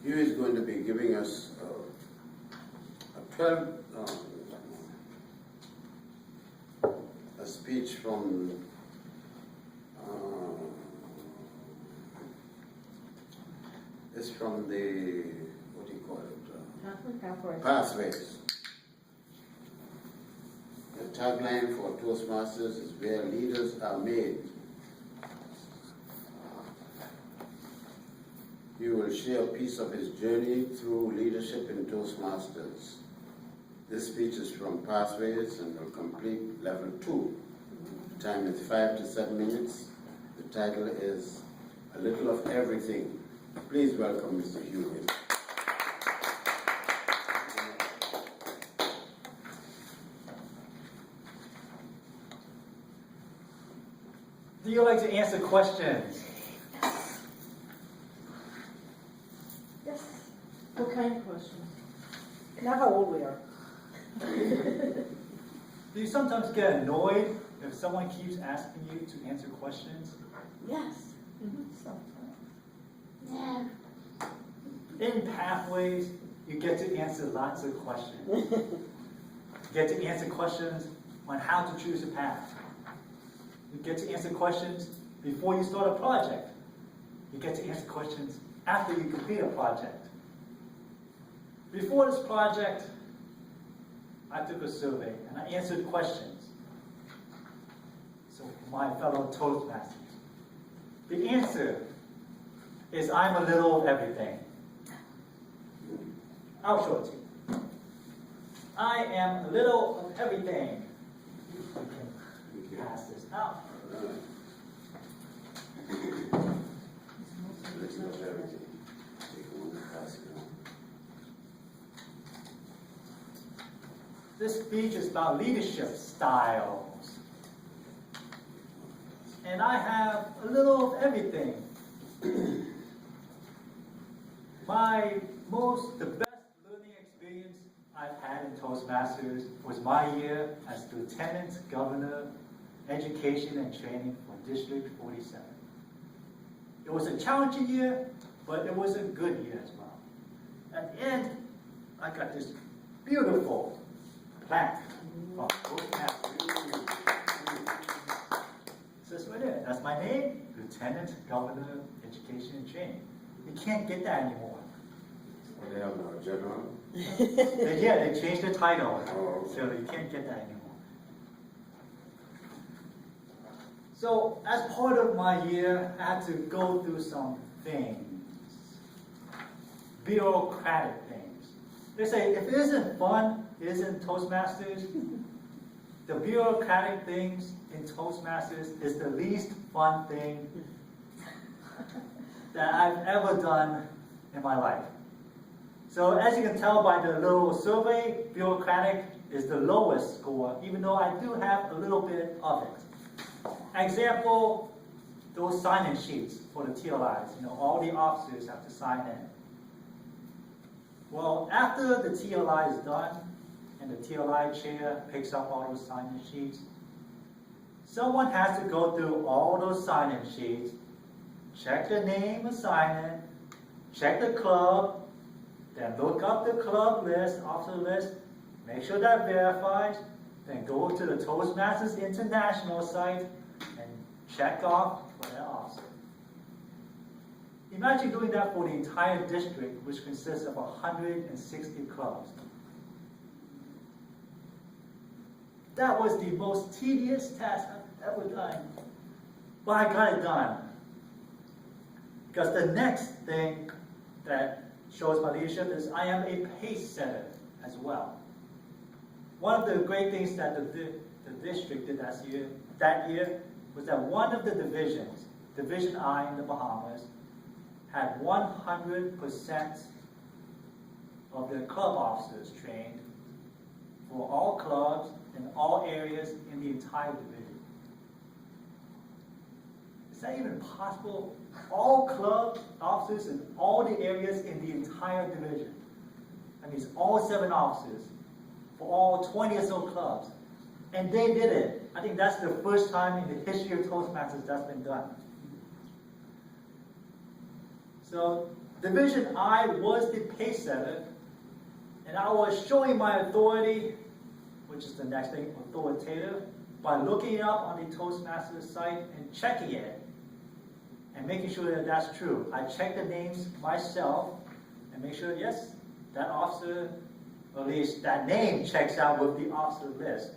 Hugh is going to be giving us a speech from it's from the, what do you call it? Pathways. The tagline for Toastmasters is where leaders are made. He will share a piece of his journey through leadership in Toastmasters. This speech is from Pathways and will complete level 2. The time is 5 to 7 minutes. The title is A Little of Everything. Please welcome Mr. Hugh. Do you like to answer questions? Yes. What kind of questions? Not how old we are. Do you sometimes get annoyed if someone keeps asking you to answer questions? Yes. Sometimes. Yeah. In Pathways, you get to answer lots of questions. You get to answer questions on how to choose a path. You get to answer questions before you start a project. You get to answer questions after you complete a project. Before this project, I took a survey and I answered questions. So for my fellow Toastmasters, the answer is I'm a little of everything. I'll show it to you. I am a little of everything. We can pass this out. This speech is about leadership styles. And I have a little of everything. The best learning experience I've had in Toastmasters was my year as Lieutenant Governor, Education and Training for District 47. It was a challenging year, but it was a good year as well. At the end, I got this beautiful plaque from Toastmasters. It says right there, that's my name, Lieutenant Governor, Education and Training. You can't get that anymore. Well, they have no general. They changed the title, Oh. so you can't get that anymore. So, as part of my year, I had to go through some things. Bureaucratic things. They say, if it isn't fun, it isn't Toastmasters. The bureaucratic things in Toastmasters is the least fun thing that I've ever done in my life. So as you can tell by the little survey, bureaucratic is the lowest score, even though I do have a little bit of it. Example, those sign-in sheets for the TLIs. All the officers have to sign in. Well, after the TLI is done, and the TLI chair picks up all those sign-in sheets, someone has to go through all those sign-in sheets, check the name of sign-in, check the club, then look up the club list, officer list, make sure that verifies, then go to the Toastmasters International site and check off for that officer. Imagine doing that for the entire district, which consists of 160 clubs. That was the most tedious task I've ever done. But I got it done. Because the next thing that shows my leadership is I am a pace setter as well. One of the great things that the district did that year was that one of the divisions, Division I in the Bahamas, had 100% of their club officers trained for all clubs in all areas in the entire division. Is that even possible? All club officers in all the areas in the entire division. That means all 7 officers for all 20 or so clubs. And they did it. I think that's the first time in the history of Toastmasters that's been done. So Division I was the pace setter, and I was showing my authority, which is the next thing, authoritative, by looking it up on the Toastmasters site and checking it, and making sure that that's true. I check the names myself, and make sure, yes, that officer, or at least that name checks out with the officer list.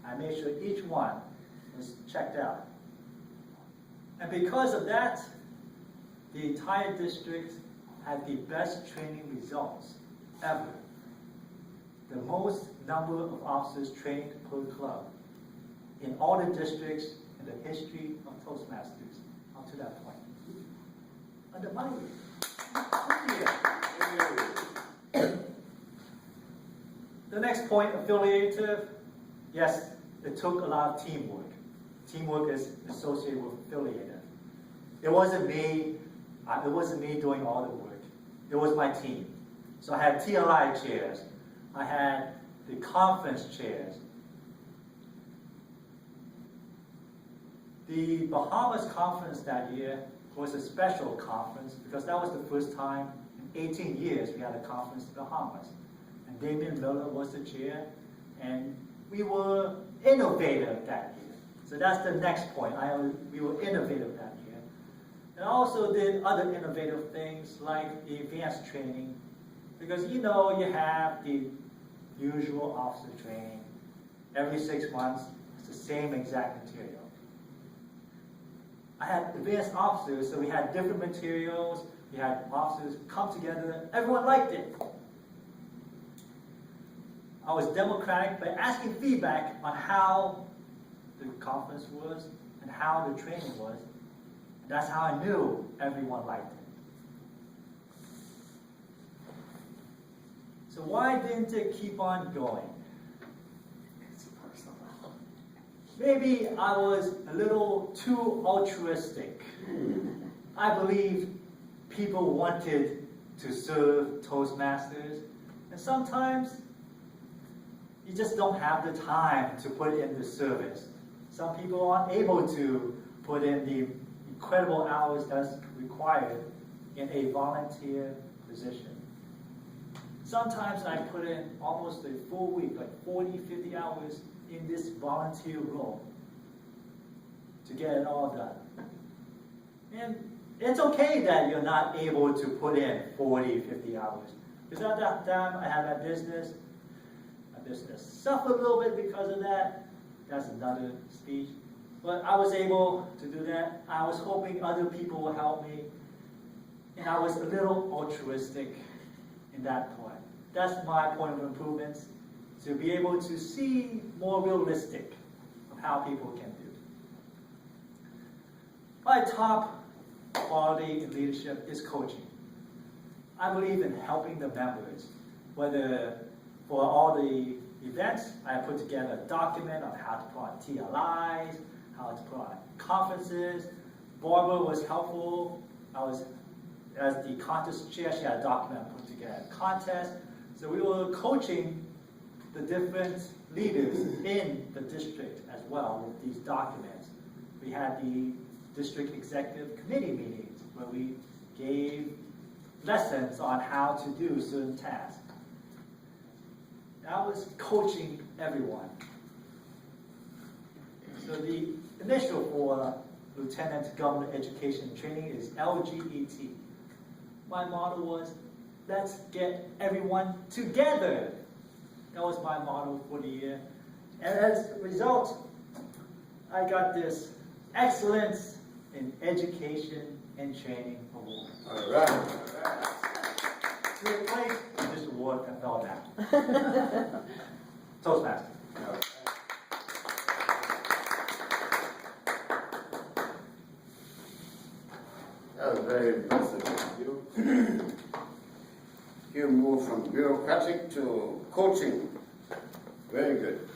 I made sure each one was checked out. And because of that, the entire district had the best training results ever. The most number of officers trained per club in all the districts in the history of Toastmasters up to that point. Under my The next point, affiliative. Yes, it took a lot of teamwork. Teamwork is associated with affiliative. It wasn't me doing all the work. It was my team. So I had TLI chairs. I had the conference chairs. The Bahamas conference that year was a special conference because that was the first time in 18 years we had a conference in the Bahamas. And Damian Miller was the chair, and we were innovative that year. So that's the next point. We were innovative that year. And I also did other innovative things like the advanced training, because you have the usual officer training. Every 6 months, it's the same exact material. I had advanced officers, so we had different materials. We had officers come together. Everyone liked it. I was democratic by asking feedback on how the conference was and how the training was. And that's how I knew everyone liked it. So why didn't it keep on going? It's personal. Maybe I was a little too altruistic. I believe people wanted to serve Toastmasters, and sometimes you just don't have the time to put in the service. Some people aren't able to put in the incredible hours that's required in a volunteer position. Sometimes I put in almost a full week, like 40, 50 hours in this volunteer role to get it all done. And it's okay that you're not able to put in 40, 50 hours. Because at that time, I had my business. My business suffered a little bit because of that. That's another speech. But I was able to do that. I was hoping other people will help me. And I was a little altruistic in that point. That's my point of improvements, to be able to see more realistic of how people can do. My top quality in leadership is coaching. I believe in helping the members, whether for all the events, I put together a document on how to put on TLIs, how to put on conferences. Barbara was helpful. I was, as the contest chair, she had a document put together, a contest. So we were coaching the different leaders in the district as well with these documents. We had the district executive committee meetings where we gave lessons on how to do certain tasks. I was coaching everyone. So the initial for Lieutenant Governor Education and Training is LGET. My motto was, let's get everyone together. That was my motto for the year. And as a result, I got this Excellence in Education and Training Award. All right. To replace this award that fell down. Toastmaster. That was very impressive. You moved from bureaucratic to coaching. Very good.